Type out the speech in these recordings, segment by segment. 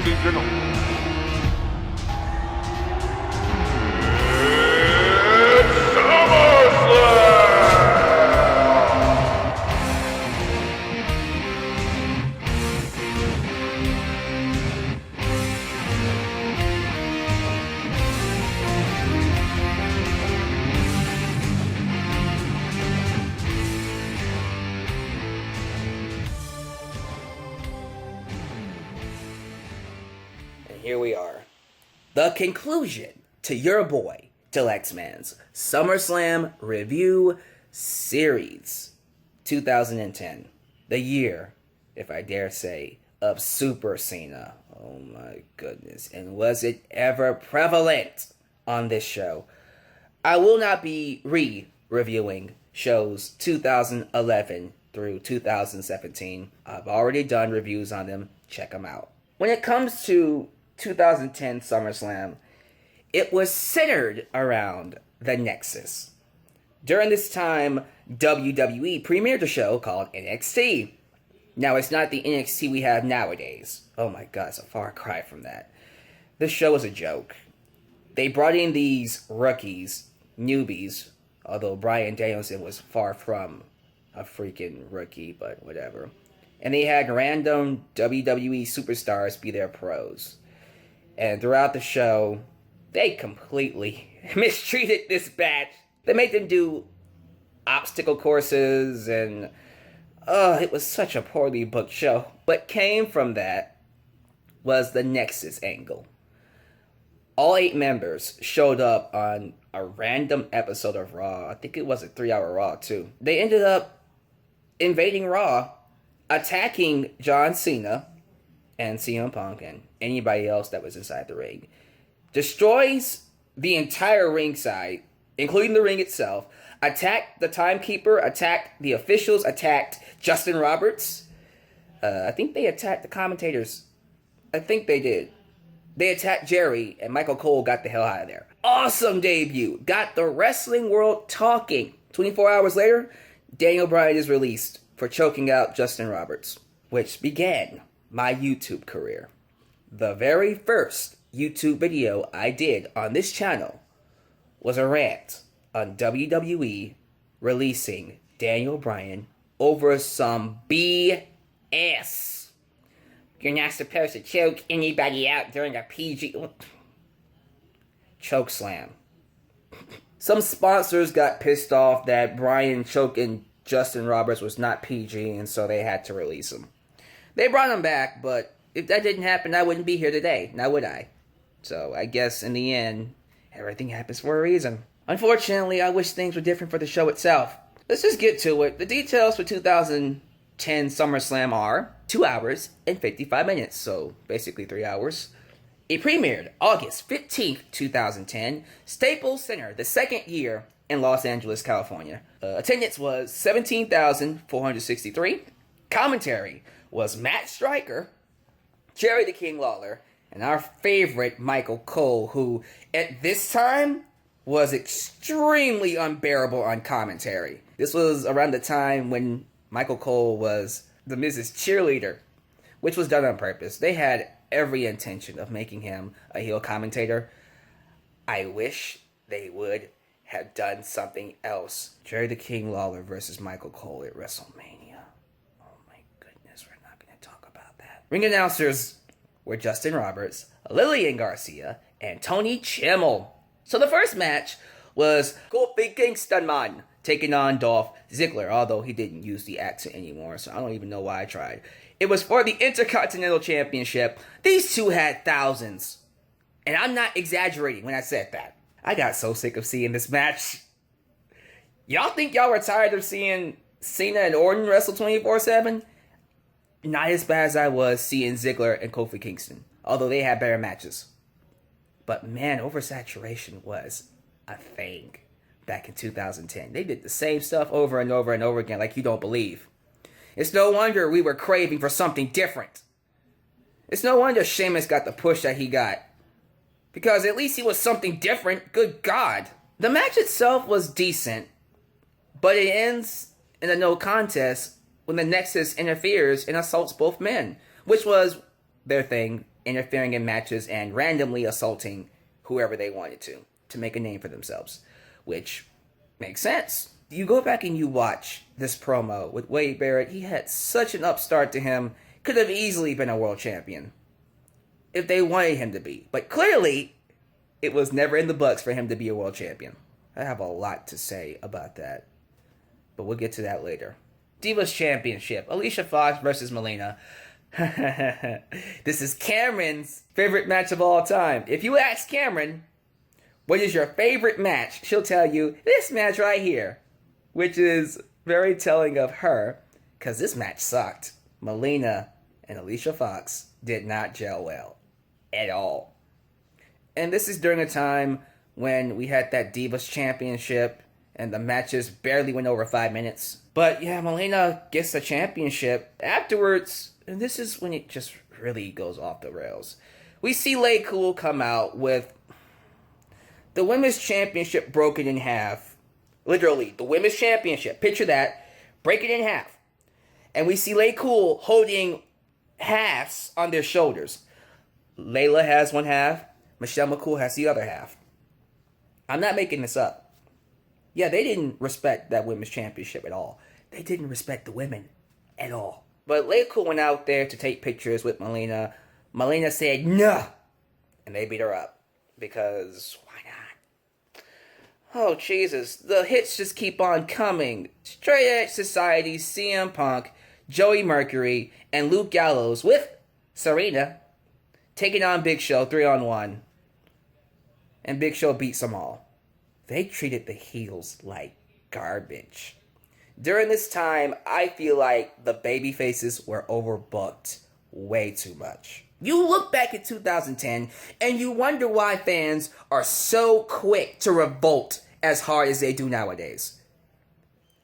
ladies and gentlemen. It's SummerSlam! Here we are. The conclusion to your boy, Deluxman's SummerSlam Review Series 2010. The year, if I dare say, of Super Cena. Oh my goodness. And was it ever prevalent on this show? I will not be re-reviewing shows 2011 through 2017. I've already done reviews on them. Check them out. When it comes to 2010 SummerSlam, it was centered around the Nexus. During this time, WWE premiered a show called NXT. Now, it's not the NXT we have nowadays. Oh my god, it's a far cry from that. This show was a joke. They brought in these rookies, newbies, although Bryan Danielson was far from a freaking rookie, but whatever. And they had random WWE superstars be their pros. And throughout the show, they completely mistreated this batch. They made them do obstacle courses, and it was such a poorly booked show. What came from that was the Nexus angle. All 8 members showed up on a random episode of Raw. I think it was a 3-hour Raw, too. They ended up invading Raw, attacking John Cena and CM Punk and anybody else that was inside the ring. Destroys the entire ringside, including the ring itself. Attacked the timekeeper, attacked the officials, attacked Justin Roberts. I think they attacked the commentators. I think they did. They attacked Jerry, and Michael Cole got the hell out of there. Awesome debut. Got the wrestling world talking. 24 hours later, Daniel Bryan is released for choking out Justin Roberts, which began my YouTube career. The very first YouTube video I did on this channel was a rant on WWE releasing Daniel Bryan over some BS. You're not supposed to choke anybody out during a PG... choke slam. Some sponsors got pissed off that Bryan choking Justin Roberts was not PG, and so they had to release him. They brought him back, but if that didn't happen, I wouldn't be here today. Now would I? So I guess in the end, everything happens for a reason. Unfortunately, I wish things were different for the show itself. Let's just get to it. The details for 2010 SummerSlam are 2 hours and 55 minutes, so basically 3 hours. It premiered August 15th, 2010, Staples Center, the second year in Los Angeles, California. Attendance was 17,463. Commentary was Matt Stryker, Jerry the King Lawler, and our favorite Michael Cole, who at this time was extremely unbearable on commentary. This was around the time when Michael Cole was the Miz's cheerleader, which was done on purpose. They had every intention of making him a heel commentator. I wish they would have done something else. Jerry the King Lawler versus Michael Cole at WrestleMania. Oh my goodness, we're not going to talk about that. Ring announcers were Justin Roberts, Lillian Garcia, and Tony Chimmel. So the first match was Kofi Kingston taking on Dolph Ziggler, although he didn't use the accent anymore, so I don't even know why I tried. It was for the Intercontinental Championship. These two had thousands. And I'm not exaggerating when I said that. I got so sick of seeing this match. Y'all think y'all were tired of seeing Cena and Orton wrestle 24/7? Not as bad as I was seeing Ziggler and Kofi Kingston, although they had better matches. But man, oversaturation was a thing back in 2010. They did the same stuff over and over and over again like you don't believe. It's no wonder we were craving for something different. It's no wonder Sheamus got the push that he got. Because at least he was something different. Good God. The match itself was decent, but it ends in a no contest when the Nexus interferes and assaults both men, which was their thing interfering in matches and randomly assaulting whoever they wanted to make a name for themselves, which makes sense. You go back and you watch this promo with Wade Barrett, he had such an upstart to him, could have easily been a world champion if they wanted him to be. But clearly, it was never in the books for him to be a world champion. I have a lot to say about that, but we'll get to that later. Divas Championship, Alicia Fox versus Melina. This is Cameron's favorite match of all time. If you ask Cameron, what is your favorite match? She'll tell you, this match right here. Which is very telling of her, because this match sucked. Melina and Alicia Fox did not gel well. At all. And this is during a time when we had that Divas Championship, and the matches barely went over 5 minutes. But yeah, Melina gets the championship. Afterwards, and this is when it just really goes off the rails. We see Lay Cool come out with the Women's Championship broken in half. Literally, the Women's Championship. Picture that. Break it in half. And we see Lay Cool holding halves on their shoulders. Layla has one half. Michelle McCool has the other half. I'm not making this up. Yeah, they didn't respect that Women's Championship at all. They didn't respect the women at all. But Lay Cool went out there to take pictures with Melina. Melina said, no. And they beat her up. Because why not? Oh, Jesus. The hits just keep on coming. Straight Edge Society, CM Punk, Joey Mercury, and Luke Gallows with Serena taking on Big Show 3-on-1. And Big Show beats them all. They treated the heels like garbage. During this time, I feel like the baby faces were overbooked way too much. You look back at 2010 and you wonder why fans are so quick to revolt as hard as they do nowadays.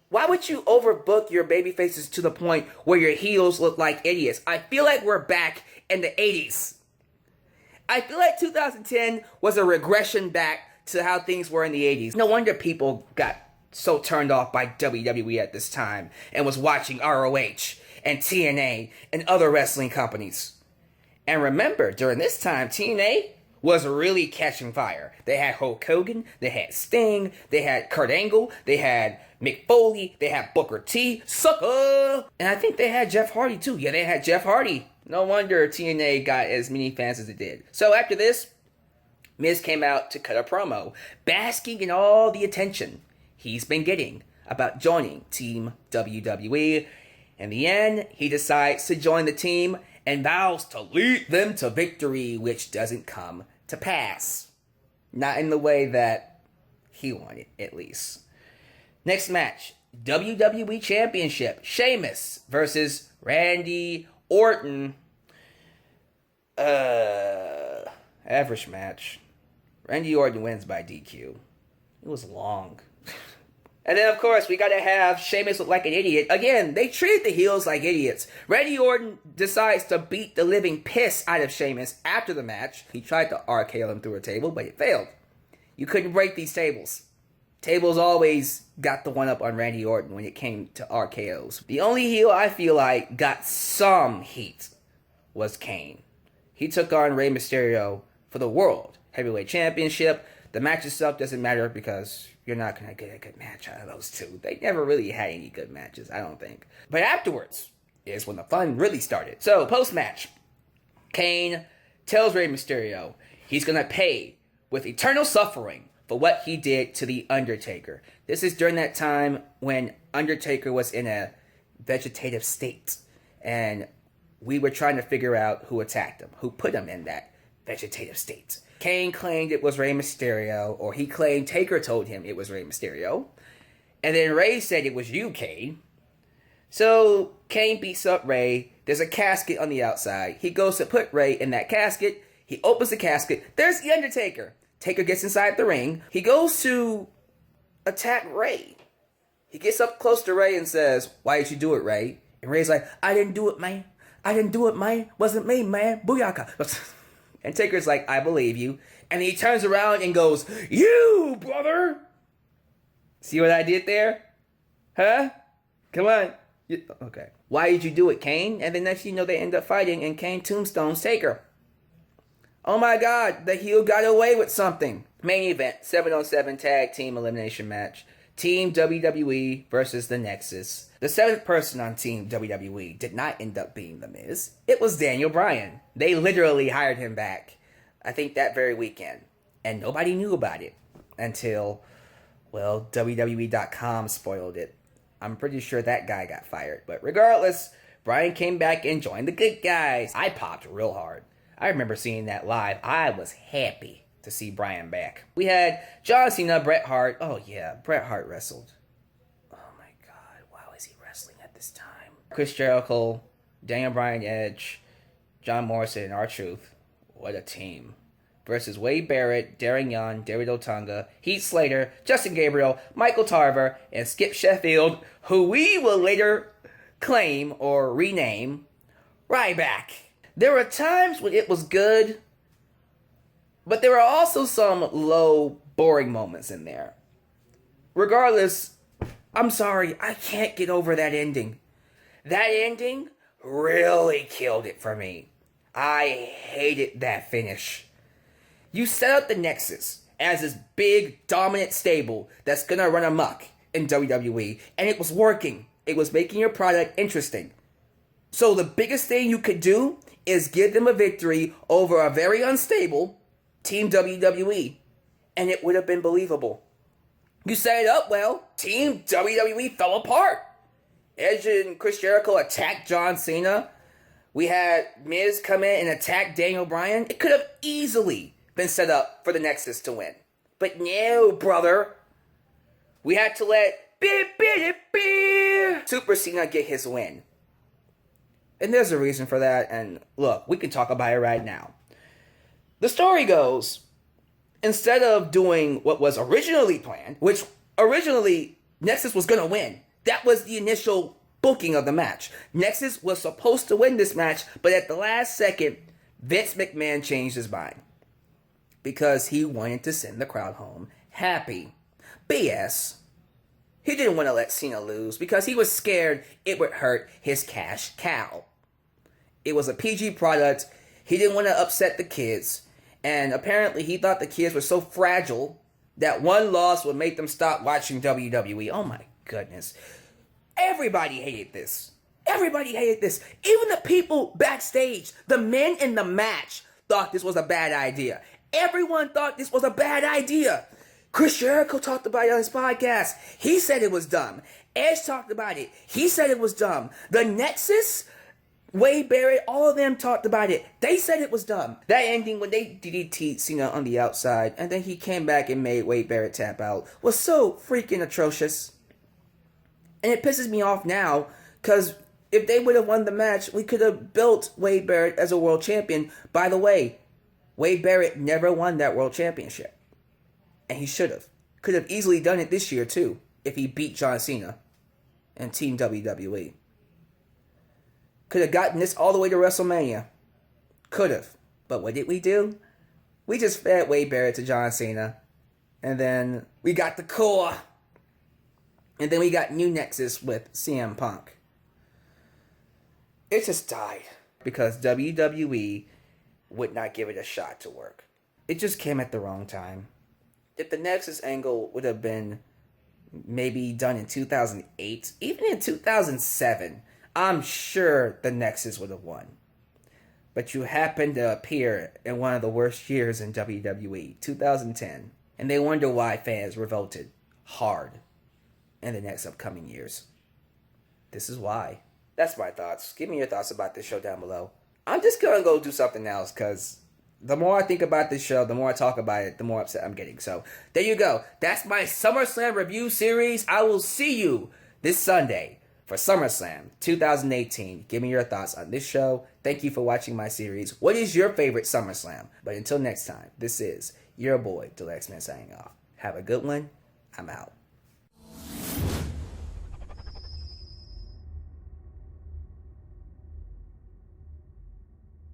Why would you overbook your baby faces to the point where your heels look like idiots? I feel like we're back in the 80s. I feel like 2010 was a regression back to how things were in the 80s. No wonder people got so turned off by WWE at this time and was watching ROH and TNA and other wrestling companies. And remember, during this time, TNA was really catching fire. They had Hulk Hogan, they had Sting, they had Kurt Angle, they had Mick Foley, they had Booker T, sucker! And I think they had Jeff Hardy too. Yeah, they had Jeff Hardy. No wonder TNA got as many fans as it did. So after this, Miz came out to cut a promo, basking in all the attention he's been getting about joining Team WWE. In the end, he decides to join the team and vows to lead them to victory, which doesn't come to pass. Not in the way that he wanted, at least. Next match, WWE Championship, Sheamus versus Randy Orton. Average match. Randy Orton wins by DQ. It was long. And then, of course, we gotta have Sheamus look like an idiot. Again, they treated the heels like idiots. Randy Orton decides to beat the living piss out of Sheamus after the match. He tried to RKO him through a table, but it failed. You couldn't break these tables. Tables always got the one up on Randy Orton when it came to RKOs. The only heel I feel like got some heat was Kane. He took on Rey Mysterio for the World Heavyweight Championship. The match itself doesn't matter because you're not going to get a good match out of those two. They never really had any good matches, I don't think. But afterwards is when the fun really started. So, post-match, Kane tells Rey Mysterio he's going to pay with eternal suffering for what he did to The Undertaker. This is during that time when Undertaker was in a vegetative state. And we were trying to figure out who attacked him, who put him in that vegetative state. Kane claimed it was Rey Mysterio, or he claimed Taker told him it was Rey Mysterio. And then Rey said it was you, Kane. So Kane beats up Rey. There's a casket on the outside. He goes to put Rey in that casket. He opens the casket. There's The Undertaker. Taker gets inside the ring. He goes to attack Rey. He gets up close to Rey and says, "Why did you do it, Rey?" And Rey's like, "I didn't do it, man. I didn't do it, man. Wasn't me, man. Booyaka." And Taker's like, "I believe you." And he turns around and goes, "You, brother!" See what I did there? Huh? Come on. Okay. "Why did you do it, Kane?" And then next you know they end up fighting and Kane tombstones Taker. Oh my god, the heel got away with something. Main event, 7-on-7 tag team elimination match. Team WWE versus the Nexus. The seventh person on Team WWE did not end up being The Miz. It was Daniel Bryan. They literally hired him back, I think that very weekend. And nobody knew about it until, well, WWE.com spoiled it. I'm pretty sure that guy got fired. But regardless, Bryan came back and joined the good guys. I popped real hard. I remember seeing that live. I was happy to see Bryan back. We had John Cena, Bret Hart. Oh yeah, Bret Hart wrestled. Oh my god, why was he wrestling at this time? Chris Jericho, Daniel Bryan, Edge, John Morrison, and R-Truth. What a team. Versus Wade Barrett, Darren Young, David Otunga, Heath Slater, Justin Gabriel, Michael Tarver, and Skip Sheffield, who we will later claim or rename Ryback. There were times when it was good, but there were also some low, boring moments in there. Regardless, I'm sorry, I can't get over that ending. That ending really killed it for me. I hated that finish. You set up the Nexus as this big, dominant stable that's gonna run amok in WWE, and it was working. It was making your product interesting. So the biggest thing you could do is give them a victory over a very unstable Team WWE, and it would have been believable. You set it up well. Team WWE fell apart. Edge and Chris Jericho attacked John Cena. We had Miz come in and attack Daniel Bryan. It could have easily been set up for the Nexus to win. But no, brother. We had to let Super Cena get his win. And there's a reason for that, and look, we can talk about it right now. The story goes, instead of doing what was originally planned, which originally Nexus was going to win, that was the initial booking of the match. Nexus was supposed to win this match, but at the last second, Vince McMahon changed his mind. Because he wanted to send the crowd home happy. BS. He didn't want to let Cena lose because he was scared it would hurt his cash cow. It was a PG product. He didn't want to upset the kids. And apparently he thought the kids were so fragile that one loss would make them stop watching WWE. Oh my goodness. Everybody hated this. Everybody hated this. Even the people backstage, the men in the match, thought this was a bad idea. Everyone thought this was a bad idea. Chris Jericho talked about it on his podcast. He said it was dumb. Edge talked about it. He said it was dumb. The Nexus, Wade Barrett, all of them talked about it. They said it was dumb. That ending when they DDT'd Cena on the outside and then he came back and made Wade Barrett tap out was so freaking atrocious. And it pisses me off now because if they would have won the match, we could have built Wade Barrett as a world champion. By the way, Wade Barrett never won that world championship. And he should have. Could have easily done it this year too, if he beat John Cena and Team WWE. Could have gotten this all the way to WrestleMania. Could have. But what did we do? We just fed Wade Barrett to John Cena. And then we got the core. And then we got New Nexus with CM Punk. It just died. Because WWE would not give it a shot to work. It just came at the wrong time. If the Nexus angle would have been maybe done in 2008, even in 2007, I'm sure the Nexus would have won. But you happen to appear in one of the worst years in WWE, 2010, and they wonder why fans revolted hard in the next upcoming years. This is why. That's my thoughts. Give me your thoughts about this show down below. I'm just going to go do something else because the more I think about this show, the more I talk about it, the more upset I'm getting. So, there you go. That's my SummerSlam review series. I will see you this Sunday for SummerSlam 2018. Give me your thoughts on this show. Thank you for watching my series. What is your favorite SummerSlam? But until next time, this is your boy, Deluxe Man, signing off. Have a good one. I'm out.